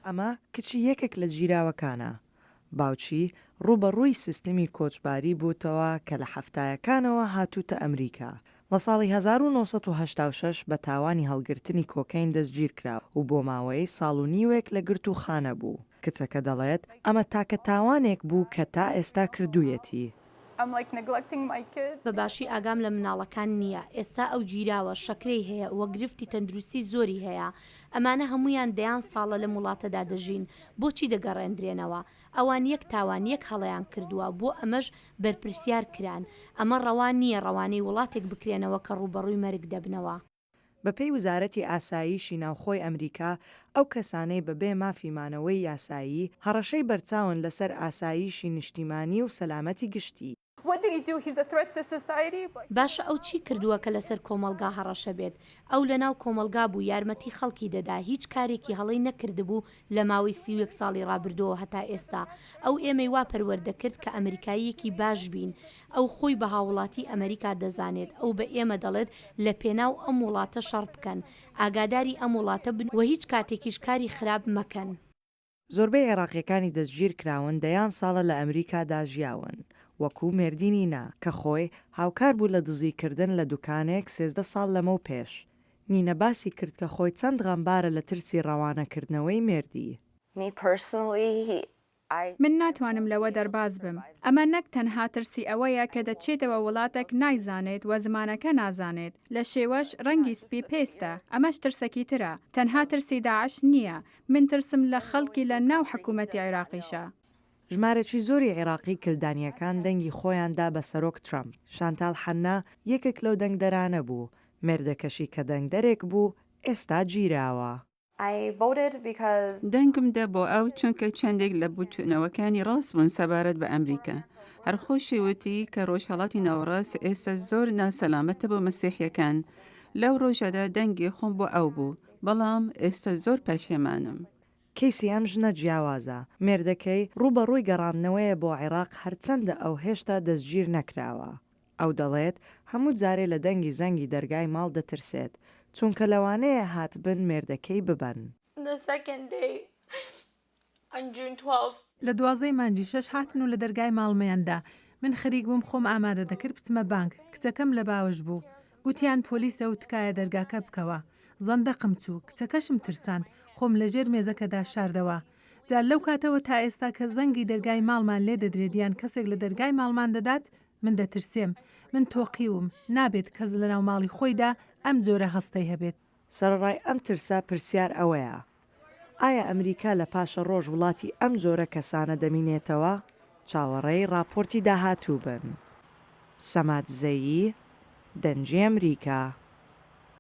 ئەمە کچی یەکێک لە جیراوەکانە. باوچی ڕوبەڕووی سیستمی کۆچباری بووتەوە کە لە هەفتایەکانەوە هاتووتە ئەمریکا. لە ساڵی 1986 بە تاوانی هەڵگرتنی کۆکەین دەستگیر کرا و بۆ ماوەی ساڵ و نیوێک لە گرت و خانە بوو. کچەکە دەڵێت ئەمە تاکە تاوانێک بوو کە تا ئێستا کردوویەتی. بەباشی ئاگام لە مناڵەکان نییە. ئێستا ئەو گیراوە شەکرەی هەیە وە گرفتی تەندروستی زۆری هەیە. ئەمانە هەمویان دەیان ساڵە لە وڵاتەدا دەژین. بۆچی دەگەڕێندرێنەوە؟ ئەوان یەک تاوان یەک هەڵەیان کردووە بۆ ئەمەش بەرپرسیار کران. ئەمە ڕەوان نییە ڕەوانەی وڵاتێک بکرێنەوە کە ڕوبەڕووی مەرگ دەبنەوە. بەپێی وزارەتی ئاساییشی ناوخۆی ئەمریکا ئەو کەسانەی بەبێ مافیمانەوەی یاسایی هەڕەشەی بەرچاون لەسەر ئاساییشی نیشتیمانی و سەلامەتی گشتی. باشە ئەو چی کردووە کە لەسەر کۆمەلگا هەڕەشە بێت؟ ئەو لەناو کۆمەلگا بوو یارمەتی خەڵکی دەدا هیچ کارێکی هەڵی نەکردبوو لە ماوەی 31 ساڵی ڕابردووە هەتا ئێستا. ئەو ئێمەی وا پەروەردەکرد کە ئەمریکاییەکی باش بین. ئەو خۆی بە هاوڵاتی ئەمریکا دەزانێت. ئەو بە ئێمە دەڵێت لە پێناو ئەم وڵاتە شەڕ بکەن، ئاگاداری ئەم وڵاتە بن و هیچ کاتێکیش کاری خراپ مەکەن. زۆربەی عێراقیەکانی دەستگیر کراون دەیان ساڵە لە ئەمریکادا ژیاون. وەکو مێردینینا کە خۆی هاوکار بوو لە دزیکردن لە دوکانێک 13 ساڵ لەمە و پێش. نینە باسی کرد کە خۆی چەند غەمبارە لە ترسی ڕەوانەکردنەوەی مێردی. من ناتوانم لەوە دەرباز بم. ئەمە نەک تەنها ترسی ئەوەیە کە دەچێتەوە وڵاتێک نایزانێت و زمانەکە نازانێت. لە شێوەش ڕەنگی سپی پێستە. ئەمەش ترسێکی ترە. تەنها ترسی داعش نییە. من ترسم لە خەڵکی لە ناو حکوومەتی عێراقیشە. ژمارەی زۆری عێراقی کلدانیەکان دەنگی خۆیاندا بە سەرۆک ترامپ. شانتال حەنا یەکێک لەو دەنگدەرانە بوو. مێردەکەشی کە دەنگدەرێک بوو ئێستا گیراوە. دەنگمدا بۆ ئەو چونکە چەندێک لە بچوونەوەکانی ڕاست بوون سەبارەت بە ئەمریکا. هەرخۆشی وتی کە ڕۆژهەڵاتی ناوەڕاست ئێستا زۆر ناسەلامەتە بۆ مەسیحیەکان. لەو ڕۆژەدا دەنگی خۆم بۆ ئەو بوو، بەڵام ئێستا زۆر پەشێمانم. کەیسی ئەم ژنە جیاوازە. مێردەکەی ڕوبەڕووی گەڕاندنەوەیە بۆ عێراق هەرچەندە ئەو هێشتا دەستگیر نەکراوە. ئەو دەڵێت هەموو جارێ لە دەنگی زەنگی دەرگای ماڵ دەترسێت، چونکە لەوانەیە هاتبن مێردەکەی ببەن. لە 12 مانجی 6 هاتن و لە دەرگای ماڵمەیاندا. من خەریک بووم خۆم ئامادە دەکرد بچمە بانک. کچەکەم لە باوەش بوو. گوتیان پۆلیسە و تکایە دەرگاکە بکەوە. زەندەقم چوو. کچەکەشم ترساند. خۆم لەژێر مێزەکەدا شاردەوە. جار لەو کاتەوە تا ئێستا کە زەنگی دەرگای ماڵمان لێ دەدرێتیان کەسێک لە دەرگای ماڵمان دەدات من دەترسێم. من تۆقیوم. نابێت کەس لە ناو ماڵی خۆیدا ئەم جۆرە هەستەی هەبێت. سەرڕای ئەم ترسا پرسیار ئەوەیە. ئایا ئەمریکا لە پاشە ڕۆژ وڵاتی ئەم جۆرە کەسانە دەمینێتەوە؟ چاوەڕێی راپۆرتی داهاتوو بن. سەمات زەیی، دەنجی ئەمریکا.